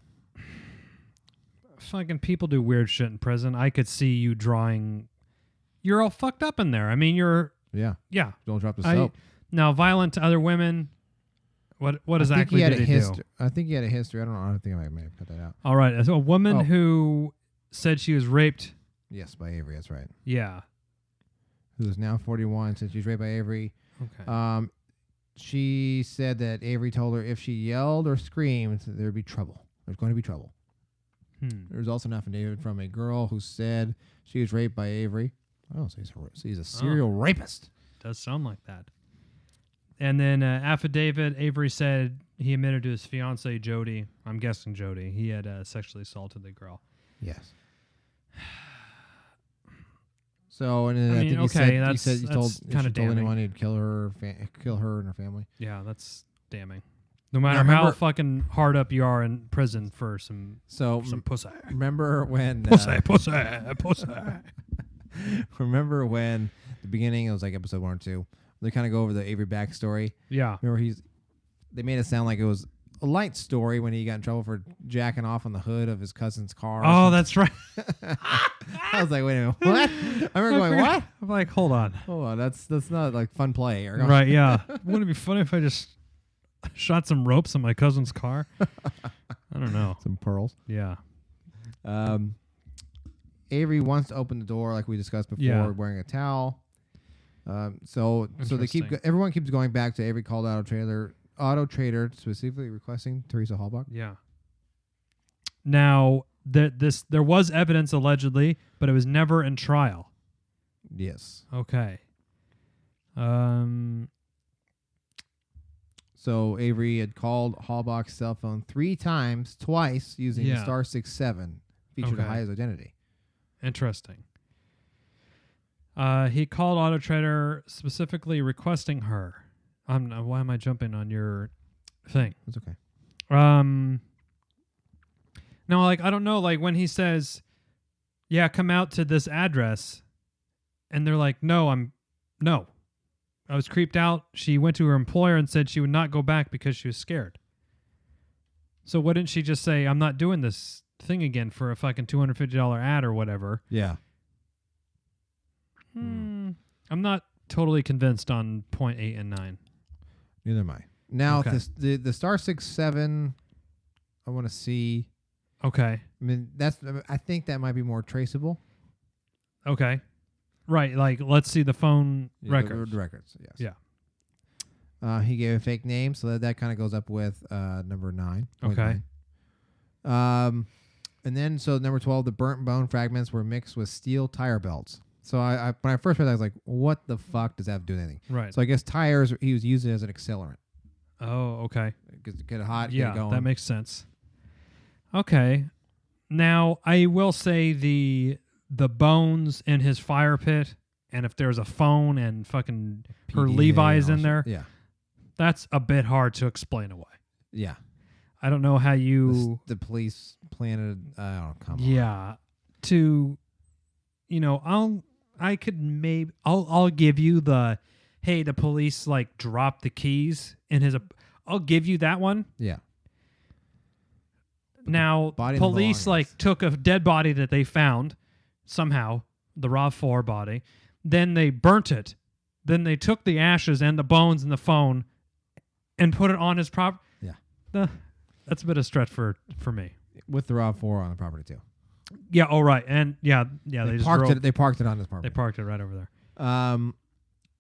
Fucking people do weird shit in prison. I could see you drawing. You're all fucked up in there. I mean, yeah. Don't drop the soap. Now, violent to other women. What exactly did he do? I think he had a history. I don't know. I think I may have cut that out. All right. So a woman who said she was raped. Yes, by Avery. That's right. Yeah. Who is now 41, said she was raped by Avery. Okay. She said that Avery told her if she yelled or screamed, there'd be trouble. There's going to be trouble. There's also an affidavit from a girl who said she was raped by Avery. Oh, so he's a serial rapist. Does sound like that. And then affidavit, Avery said he admitted to his fiancee, Jodi. I'm guessing Jodi. He had sexually assaulted the girl. Yes. So, and then I think he said he told anyone he'd kill her and her family. Yeah, that's damning. No matter how fucking hard up you are in prison for some pussy. Remember when pussy. Remember when the beginning, it was like episode 1 or 2, They kind of go over the Avery backstory. Yeah. Remember, they made it sound like it was a light story when he got in trouble for jacking off on the hood of his cousin's car. Oh, that's right. I was like, wait a minute, what? I remember going, what? I'm like, hold on. Hold on, that's not like fun play. Right, yeah. Wouldn't it be funny if I just shot some ropes in my cousin's car? I don't know. Some pearls. Yeah. Avery wants to open the door like we discussed before, wearing a towel. So everyone keeps going back to Avery called Auto Trader specifically requesting Teresa Halbach. Yeah. Now there was evidence allegedly, but it was never in trial. Yes. Okay. So Avery had called Halbach's cell phone 3 times, twice using the *67 feature to hide his identity. Interesting. He called Auto Trader specifically requesting her. Why am I jumping on your thing? That's okay. No, like, I don't know, like when he says, yeah, come out to this address, and they're like, no. I was creeped out. She went to her employer and said she would not go back because she was scared. So why didn't she just say, I'm not doing this thing again for a fucking $250 ad or whatever? Yeah. I'm not totally convinced on point 8 and 9. Neither am I. Now, Okay. the *67, I want to see. Okay. I mean, I think that might be more traceable. Okay. Right, like, let's see the phone records. The records, yes. Yeah. He gave a fake name, so that kind of goes up with number 9. Okay. 9. And then, so number 12, the burnt bone fragments were mixed with steel tire belts. So when I first read that, I was like, what the fuck does that have to do with anything? Right. So I guess tires, he was using it as an accelerant. Oh, okay. Get it hot, Yeah, get it going. that makes sense. Okay. Now, I will say the bones in his fire pit, and if there's a phone and fucking her PDA Levi's and all in there, yeah. that's a bit hard to explain away. Yeah. I don't know how you... The police planted, come on. Yeah. To, I'll give you the, hey, the police like dropped the keys in his, I'll give you that one. Yeah. Now, police like took a dead body that they found somehow, the RAV4 body, then they burnt it. Then they took the ashes and the bones and the phone and put it on his property. Yeah. That's a bit of a stretch for me. With the RAV4 on the property too. Yeah, oh right. And yeah, they just parked it. They parked it on his property. They parked it right over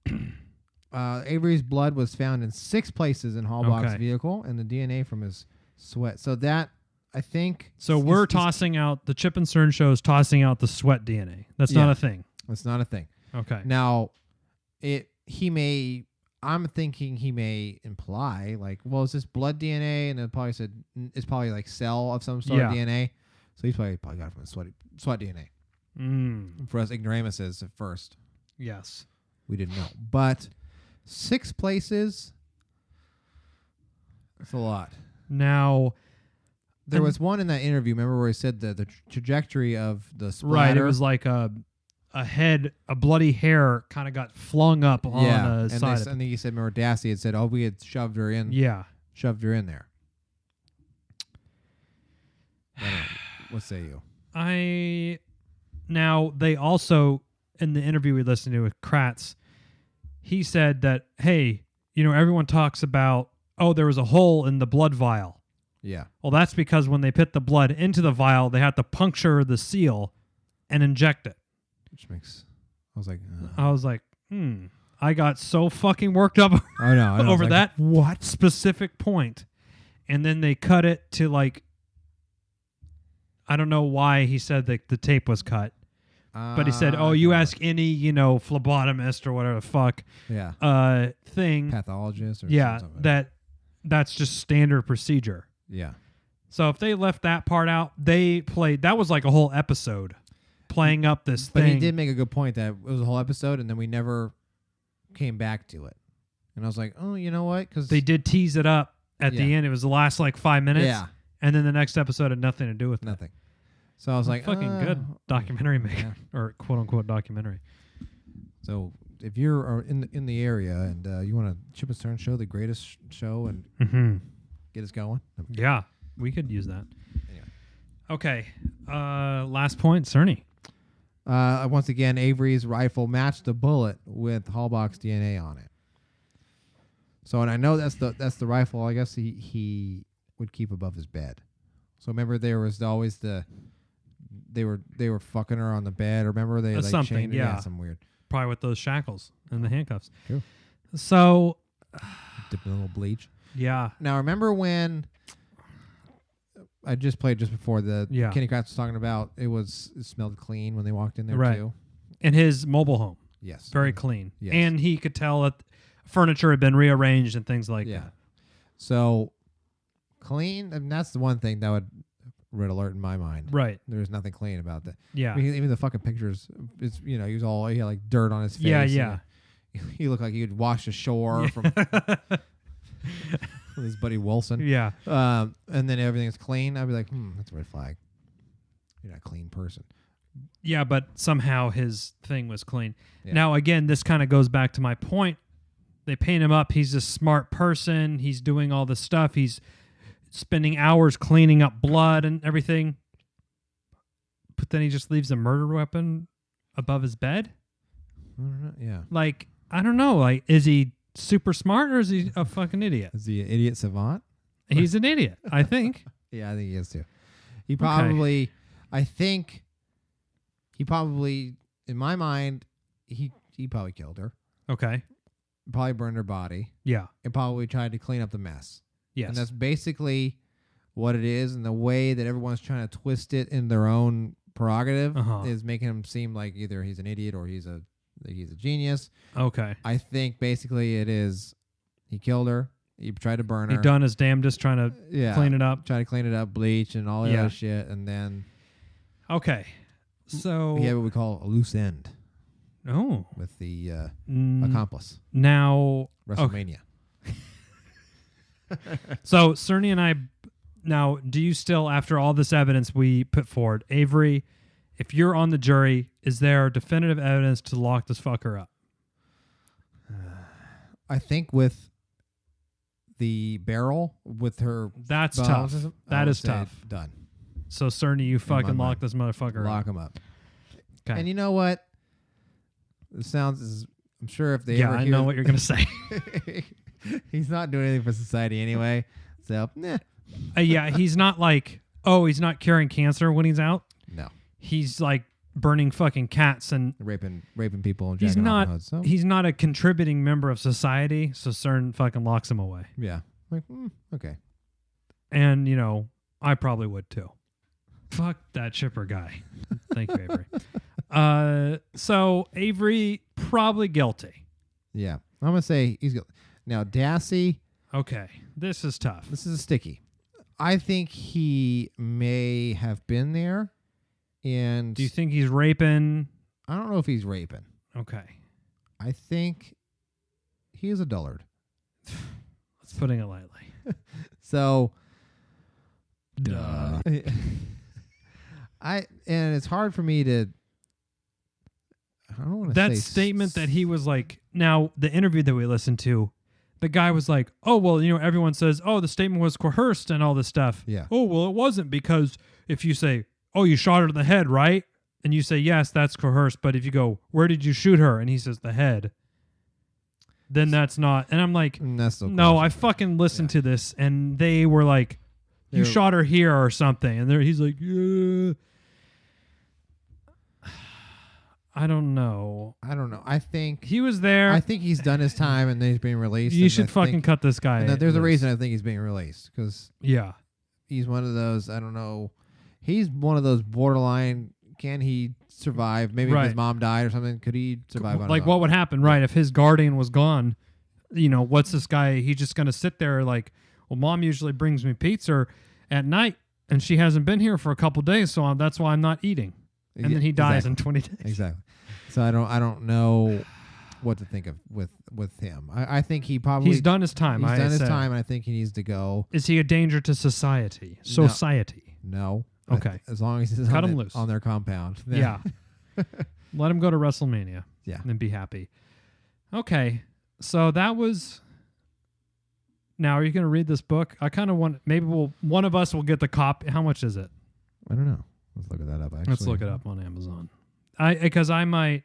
there. Avery's blood was found in 6 places in Halbach's vehicle, and the DNA from his sweat. So that, I think... So we're tossing out... The Chip and Cern show is tossing out the sweat DNA. That's not a thing. That's not a thing. Okay. Now, I'm thinking he may imply, like, well, is this blood DNA? And it probably said it's probably like cell of some sort of DNA. So he's probably got it from sweat DNA. For us ignoramuses at first. Yes. We didn't know. But 6 places, that's a lot. Now... There was one in that interview, remember, where he said the trajectory of the splatter. Right, it was like a head, a bloody hair kind of got flung up on the side. And then he said, remember, Dassey had said, oh, we had shoved her in. Yeah. Shoved her in there. What say you? Now, they also, in the interview we listened to with Kratz, he said that, hey, everyone talks about, oh, there was a hole in the blood vial. Yeah. Well, that's because when they put the blood into the vial, they had to puncture the seal and inject it. Which makes... I was like, I got so fucking worked up over that specific point. And then they cut it to like... I don't know why he said that the tape was cut. But he said, you ask any, phlebotomist or whatever the fuck thing. Pathologist or something. That's just standard procedure. Yeah. So if they left that part out, that was like a whole episode playing up this thing. But he did make a good point that it was a whole episode and then we never came back to it. And I was like, oh, you know what? Because they did tease it up at the end. It was the last like 5 minutes. Yeah. And then the next episode had nothing to do with nothing. So I was like, fucking good documentary maker or quote unquote documentary. So if you're in the area and you want a Chip and Cern show, the greatest show, and get us going. Yeah, we could use that. Anyway. Okay. Last point, Cerny. Once again, Avery's rifle matched the bullet with Halbach's DNA on it. So, and I know that's the rifle. I guess he would keep above his bed. So remember, there was always they were fucking her on the bed. Remember they like something, chained her? yeah. Some weird. Probably with those shackles and the handcuffs. True. So, Dip in a little bleach. yeah. Now remember when I just played just before Kenny Kratz was talking about it smelled clean when they walked in there too. In his mobile home. Yes. Very clean. Yes. And he could tell that furniture had been rearranged and things like that. So clean, and that's the one thing that would red alert in my mind. Right. There's nothing clean about that. Yeah. I mean, even the fucking pictures, it's he had like dirt on his face. Yeah. He looked like he would wash ashore from his buddy Wilson. Yeah. And then everything's clean. I'd be like, that's a red flag. You're not a clean person. Yeah, but somehow his thing was clean. Yeah. Now, again, this kind of goes back to my point. They paint him up. He's a smart person. He's doing all this stuff. He's spending hours cleaning up blood and everything. But then he just leaves a murder weapon above his bed? I don't know. Yeah. Like, I don't know. Like, is he super smart or is he a fucking idiot? Is he an idiot savant? He's an idiot, I think. Yeah, I think he is too. He probably, I think, he probably, in my mind, he probably killed her. Okay. Probably burned her body. Yeah. And probably tried to clean up the mess. Yes. And that's basically what it is. And the way that everyone's trying to twist it in their own prerogative is making him seem like either he's an idiot or he's a genius. Okay. I think basically it is he killed her. He tried to burn her. He done his damnedest trying to clean it up. Try to clean it up, bleach and all that other shit. And then okay. So he had what we call a loose end. Oh. With the accomplice. Now WrestleMania. Okay. So Cerny and I now, do you still, after all this evidence we put forward, Avery, if you're on the jury, is there definitive evidence to lock this fucker up? I think with the barrel with her that's tough. That is tough. Done. So Cerny, you fucking lock this motherfucker Lock up. him up. Okay. And you know what? It sounds. I'm sure if they ever I hear know what you're gonna say. He's not doing anything for society anyway. So yeah, he's not like he's not curing cancer when he's out. No. He's like burning fucking cats and raping people and he's jacking not off hoods, so. He's not a contributing member of society, so CERN fucking locks him away. Yeah. Like, okay. And I probably would too. Fuck that chipper guy. Thank you, Avery. So Avery probably guilty. Yeah. I'm gonna say he's guilty. Now Dassey. Okay. This is tough. This is a sticky. I think he may have been there. And do you think he's raping? I don't know if he's raping. Okay. I think he is a dullard. Let's putting it lightly. So duh. And it's hard for me to I don't want to say that statement that he was like, now the interview that we listened to, the guy was like, oh, well, everyone says, oh, the statement was coerced and all this stuff. Yeah. Oh, well, it wasn't, because if you say, oh, you shot her in the head, right? And you say, yes, that's coerced. But if you go, where did you shoot her? And he says, the head. Then that's not. And I'm like, no, I fucking listened to this. And they were like, you shot her here or something. And he's like, yeah. I don't know. I think he was there. I think he's done his time and then he's being released. You should fucking cut this guy. There's a reason I think he's being released, because he's one of those. I don't know. He's one of those borderline. Can he survive? Maybe if his mom died or something. Could he survive? Like what would happen? Right, if his guardian was gone, what's this guy? He's just gonna sit there like, well, mom usually brings me pizza at night, and she hasn't been here for a couple days, so that's why I'm not eating. And then he dies in 20 days. Exactly. So I don't know what to think of with him. I think he's done his time. He's done his time, and I think he needs to go. Is he a danger to society? No. Okay. As long as he's cut him loose on their compound. Yeah. Let him go to WrestleMania. Yeah. And be happy. Okay, so that was. Now, are you going to read this book? I kind of want. Maybe one of us will get the copy. How much is it? I don't know. Let's look that up. Actually, Let's look it up on Amazon. Because I might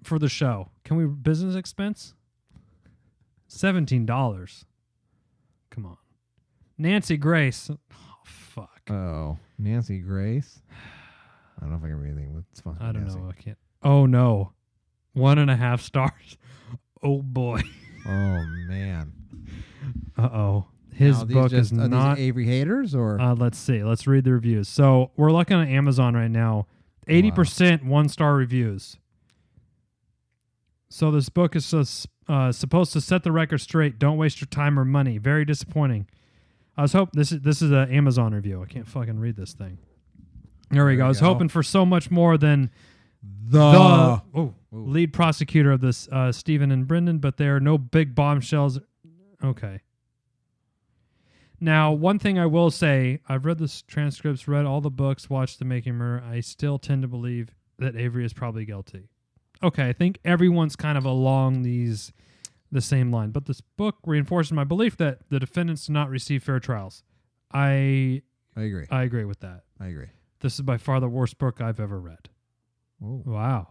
for the show. Can we business expense? $17. Come on, Nancy Grace. Oh fuck. Oh, Nancy Grace. I don't know if I can read anything. What's fun? I don't know. I can't. Oh no, 1.5 stars. Oh boy. Oh man. Uh-oh. His book is are not these Avery haters or let's see. Let's read the reviews. So we're looking at Amazon right now. 80% 1-star reviews. So this book is supposed to set the record straight. Don't waste your time or money. Very disappointing. I was hoping this is an Amazon review. I can't fucking read this thing. There we go. I was hoping for so much more than the lead prosecutor of this, Stephen and Brendan, but there are no big bombshells. Okay. Now, one thing I will say, I've read the transcripts, read all the books, watched The Making Murder. I still tend to believe that Avery is probably guilty. Okay, I think everyone's kind of along the same line, but this book reinforces my belief that the defendants do not receive fair trials. I agree. I agree with that. I agree. This is by far the worst book I've ever read. Whoa. Wow.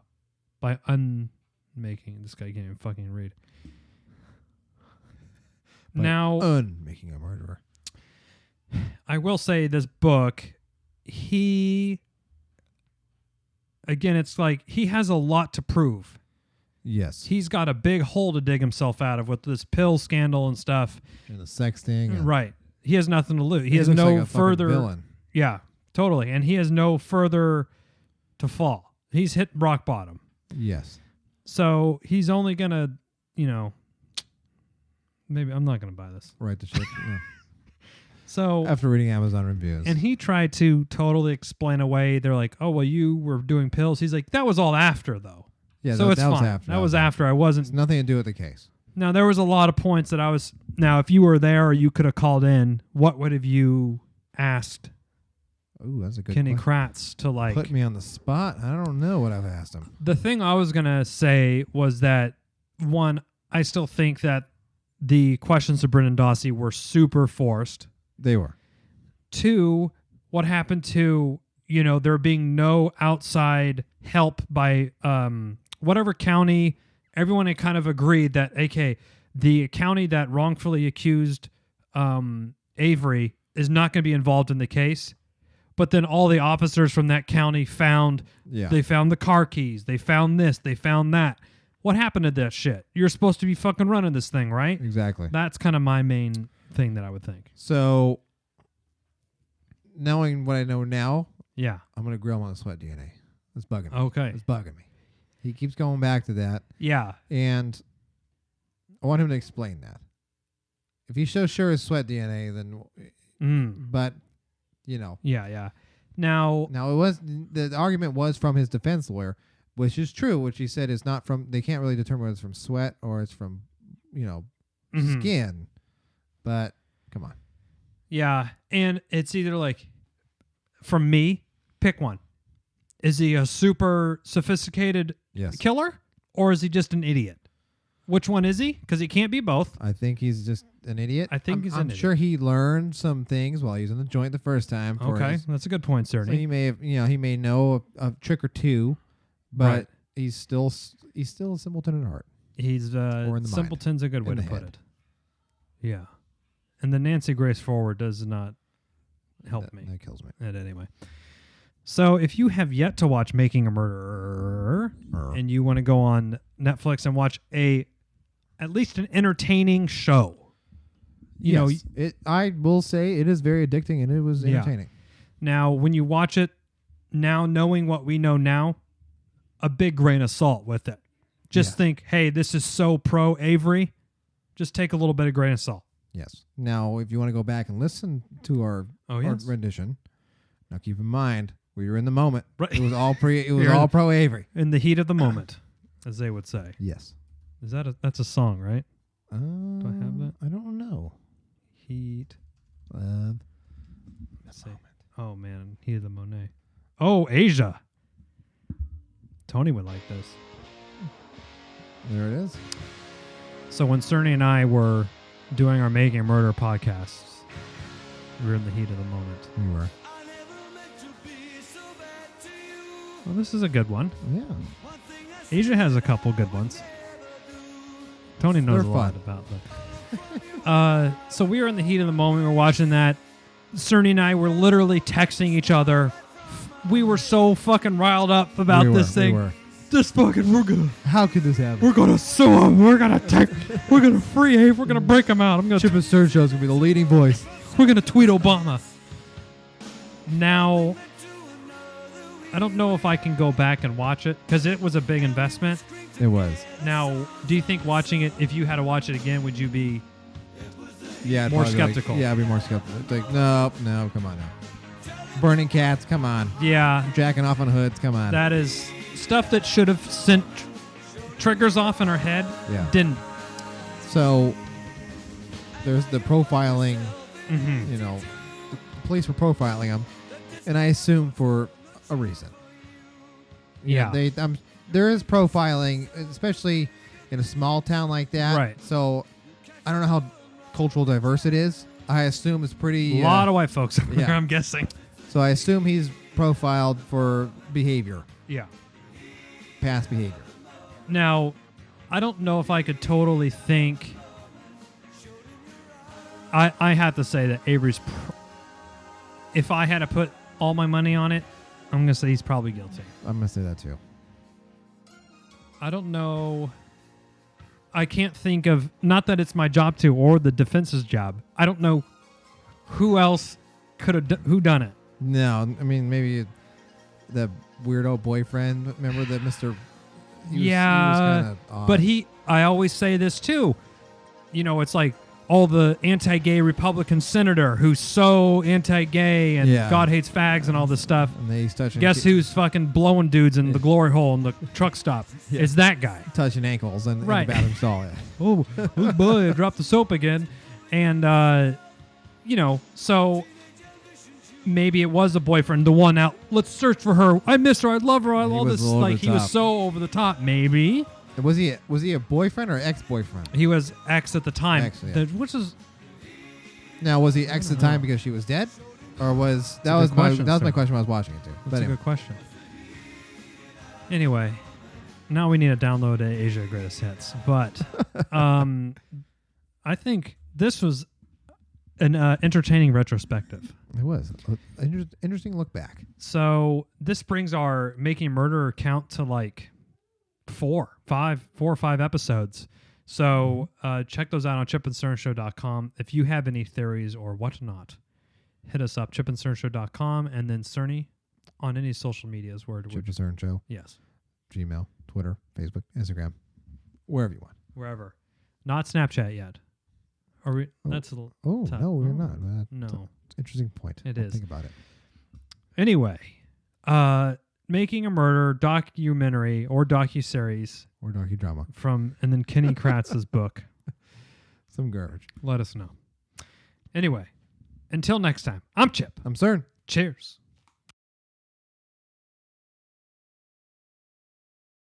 By unmaking. This guy can't even fucking read. Now, unmaking a murderer. I will say this book, again, it's like he has a lot to prove. Yes. He's got a big hole to dig himself out of with this pill scandal and stuff. And the sexting. Right. He has nothing to lose. He has looks no like a further. villain. Yeah, totally. And he has no further to fall. He's hit rock bottom. Yes. So he's only going to, maybe I'm not going to buy this. Right the ship. No. So after reading Amazon reviews. And he tried to totally explain away. They're like, oh, well, you were doing pills. He's like, that was all after, though. Yeah, so that it's was fine. after. That was after. I wasn't. It's nothing to do with the case. Now, there was a lot of points that I was. Now, if you were there or you could have called in, what would have you asked Ooh, that's a good Ken question. Kratz to like. Put me on the spot. I don't know what I've asked him. The thing I was going to say was that, one, I still think that the questions to Brendan Dassey were super forced. They were. 2, what happened to, there being no outside help by whatever county. Everyone had kind of agreed that, okay, the county that wrongfully accused Avery is not going to be involved in the case. But then all the officers from that county they found the car keys. They found this. They found that. What happened to that shit? You're supposed to be fucking running this thing, right? Exactly. That's kind of my main thing that I would think. So, knowing what I know now, yeah, I'm going to grill him on the sweat DNA. It's bugging me. Okay. It's bugging me. He keeps going back to that. Yeah. And I want him to explain that. If he's so sure it's sweat DNA, then... But, Yeah. Now it was... The argument was from his defense lawyer, which is true, which he said is not from... They can't really determine whether it's from sweat or it's from, skin. But, come on. Yeah, and it's either like, from me, pick one. Is he a super sophisticated killer, or is he just an idiot? Which one is he? Because he can't be both. I think he's just an idiot. I'm idiot. sure he learned some things while he was in the joint the first time. Okay, that's a good point, Cerny. So he may have, he may know a trick or two, but he's still a simpleton at heart. He's simpleton's a good way to put it. Yeah. And the Nancy Grace forward does not help me. That kills me. Anyway. So if you have yet to watch Making a Murderer and you want to go on Netflix and watch at least an entertaining show. I will say it is very addicting and it was entertaining. Now, when you watch it now, knowing what we know now, a big grain of salt with it. Just think, hey, this is so pro Avery. Just take a little bit of grain of salt. Yes. Now, if you want to go back and listen to our rendition, now keep in mind we were in the moment. Right. It was all all pro Avery in the heat of the moment, as they would say. Yes. Is that's a song, right? Do I have that? I don't know. Heat of the moment. Oh man, Heat of the Monet. Oh, Asia. Tony would like this. There it is. So when Cerny and I were doing our Making a Murder podcasts, we were in the heat of the moment. We were. Well, this is a good one. Yeah. Asia has a couple good ones. Tony knows They're a lot fun. about them. So we were in the heat of the moment. We were watching that. Cerny and I were literally texting each other. We were so fucking riled up about this thing. We were. This fucking, How could this happen? we're gonna sue him. We're gonna free Abe. We're gonna break him out. I'm gonna Chip and Cern show's gonna be the leading voice. We're going to tweet Obama. Now, I don't know if I can go back and watch it because it was a big investment. It was. Now, do you think watching it, if you had to watch it again, would you be Yeah. I'd more probably be like- skeptical? yeah, I'd be more skeptical. It's like, no, come on now. Burning cats, come on. Yeah, Jacking off on hoods, come on. that is stuff that should have sent triggers off in our head. Yeah. Didn't. So there's the profiling. Mm-hmm. You know, the police were profiling him, and I assume for a reason. Yeah. There is profiling, especially in a small town like that. Right. So I don't know how cultural diverse it is. I assume it's pretty. A lot of white folks over yeah. there, I'm guessing. So I assume he's profiled for behavior, Yeah. past behavior. Now, I don't know if I could totally think. I have to say that Avery's. If I had to put all my money on it, I'm going to say he's probably guilty. I'm gonna say that too. I don't know. I can't think of, not that it's my job to or the defense's job. I don't know who else could have who done it. No, I mean maybe the weirdo boyfriend. Remember that Mr. He was kinda odd. but I always say this too. You know, it's like all the anti-gay Republican senator who's so anti-gay and Yeah. God hates fags and all this stuff. And then he's touching. Guess who's fucking blowing dudes in the glory hole in the truck stop? Yeah. It's that guy. touching ankles in Right. the bathroom stall. Yeah. Oh boy, I dropped the soap again. And, you know, so maybe it was the boyfriend, the one out. Let's search for her. I miss her. I love her. I He love was this. a little Like, over the he was top. so over the top. Maybe. Was he a boyfriend or ex-boyfriend? He was ex at the time. Ex, yeah. Which is, Now was he ex at the time because she was dead, or was a that was good my question, that was my sir. question when I was watching it too? that's a good question. Anyway, now we need to download Asia Greatest Hits. But I think this was an entertaining retrspective. It was an interesting look back. So this brings our Making a Murderer count to like 4 or 5 episodes. So check those out on chipandcernshow.com. If you have any theories or whatnot, hit us up, chipandcernshow.com, and then Cerny on any social medias. Chip and Cern Show, Yes, Gmail, Twitter, Facebook, Instagram, wherever you want. wherever. Not Snapchat yet. Are we? That's a little. Oh tough. no, we're Oh, not. That's No. an interesting point. It I'll is. Think about it. Anyway, Making a Murder documentary or docuseries Or docudrama. and then Ken Kratz's book. Some garbage. Let us know. Anyway, until next time, I'm Chip. I'm Cern. Cheers.